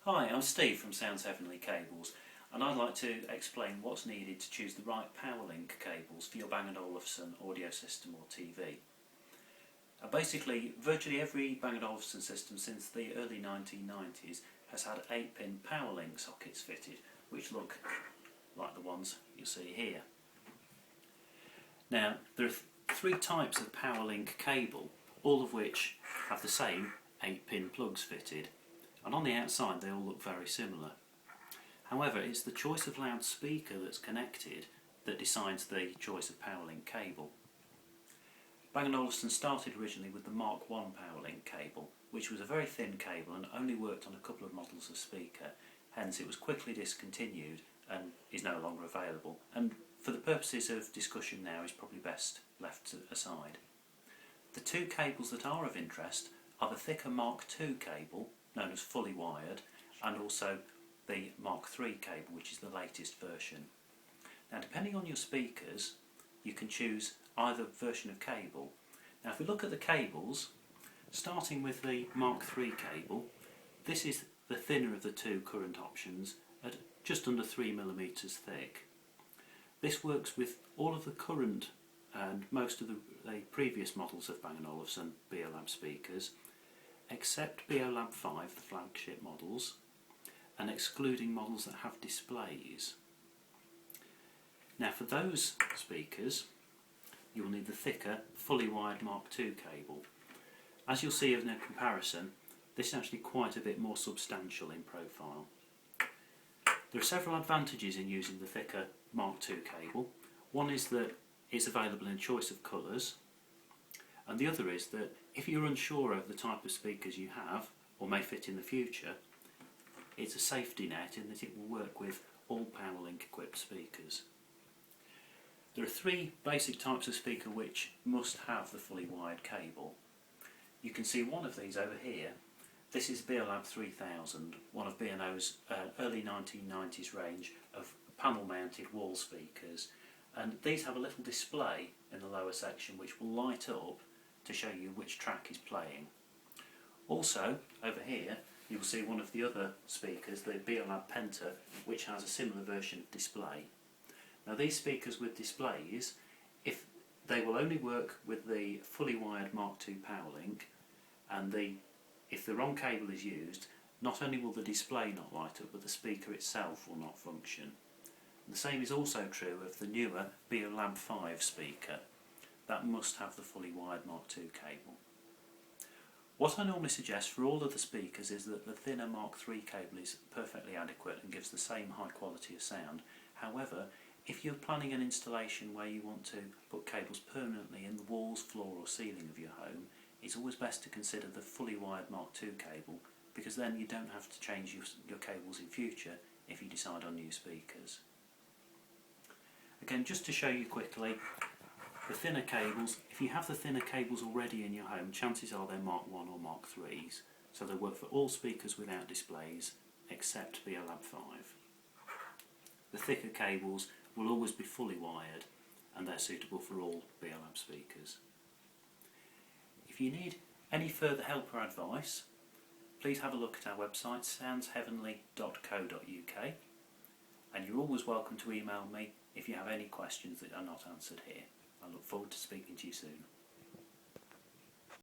Hi, I'm Steve from Sounds Heavenly Cables, and I'd like to explain what's needed to choose the right PowerLink cables for your Bang & Olufsen audio system or TV. Basically, virtually every Bang & Olufsen system since the early 1990s has had 8-pin PowerLink sockets fitted, which look like the ones you see here. Now, there are three types of PowerLink cable, all of which have the same 8-pin plugs fitted. And on the outside they all look very similar. However, it's the choice of loudspeaker that's connected that decides the choice of PowerLink cable. Bang & Olufsen started originally with the Mark I PowerLink cable, which was a very thin cable and only worked on a couple of models of speaker, hence it was quickly discontinued and is no longer available, and for the purposes of discussion now is probably best left aside. The two cables that are of interest are the thicker Mark II cable, known as fully wired, and also the Mark III cable, which is the latest version. Now, depending on your speakers, you can choose either version of cable. Now, if we look at the cables, starting with the Mark III cable, this is the thinner of the two current options at just under 3mm thick. This works with all of the current and most of the previous models of Bang & Olufsen Beolab speakers, except Beolab 5, the flagship models, and excluding models that have displays. Now, for those speakers, you will need the thicker, fully wired Mark II cable. As you'll see in a comparison, this is actually quite a bit more substantial in profile. There are several advantages in using the thicker Mark II cable. One is that it's available in a choice of colours, and the other is that if you're unsure of the type of speakers you have, or may fit in the future, it's a safety net in that it will work with all PowerLink equipped speakers. There are three basic types of speaker which must have the fully wired cable. You can see one of these over here. This is Beolab 3000, one of B&O's early 1990s range of panel mounted wall speakers, and these have a little display in the lower section which will light up to show you which track is playing. Also, over here, you will see one of the other speakers, the Beolab Penta, which has a similar version of display. Now, these speakers with displays, if they will only work with the fully wired Mark II PowerLink, and if the wrong cable is used, not only will the display not light up, but the speaker itself will not function. And the same is also true of the newer Beolab 5 speaker. That must have the fully wired Mark II cable. What I normally suggest for all of the speakers is that the thinner Mark III cable is perfectly adequate and gives the same high quality of sound. However, if you're planning an installation where you want to put cables permanently in the walls, floor or ceiling of your home, it's always best to consider the fully wired Mark II cable, because then you don't have to change your cables in future if you decide on new speakers. Again, just to show you quickly, the thinner cables, if you have the thinner cables already in your home, chances are they're Mark I or Mark III's, so they work for all speakers without displays except Beolab 5. The thicker cables will always be fully wired and they're suitable for all Beolab speakers. If you need any further help or advice, please have a look at our website soundsheavenly.co.uk, and you're always welcome to email me if you have any questions that are not answered here. I look forward to speaking to you soon.